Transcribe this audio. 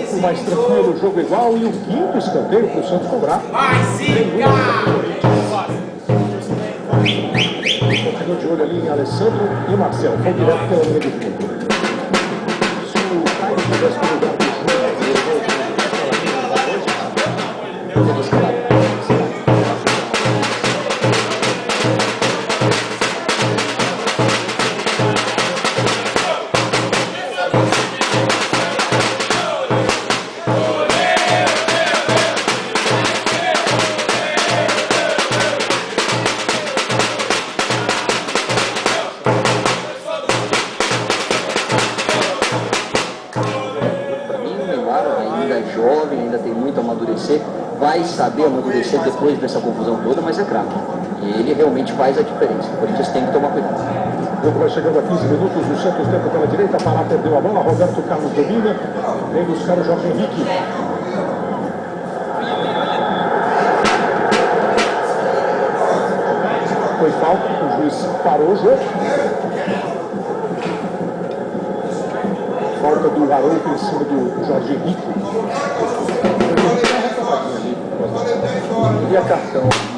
pouco mais tranquilo, o jogo igual e o quinto escanteio para o Santos cobrar. Continua de olho ali em Alessandro e Marcelo. Foi direto pela linha de fundo. Se o Caio tivesse no lugar do Júnior, jovem, ainda tem muito a amadurecer, vai saber amadurecer depois dessa confusão toda, mas é craque. Ele realmente faz a diferença. O Corinthians tem que tomar cuidado. O jogo vai chegando a 15 minutos, o Santos tenta pela direita, Pará perdeu a bola, Roberto Carlos domina, vem buscar o Jorge Henrique. Foi falta, o juiz parou o jogo. Falta do Haroldo em cima do Jorge Henrique. E a cartão.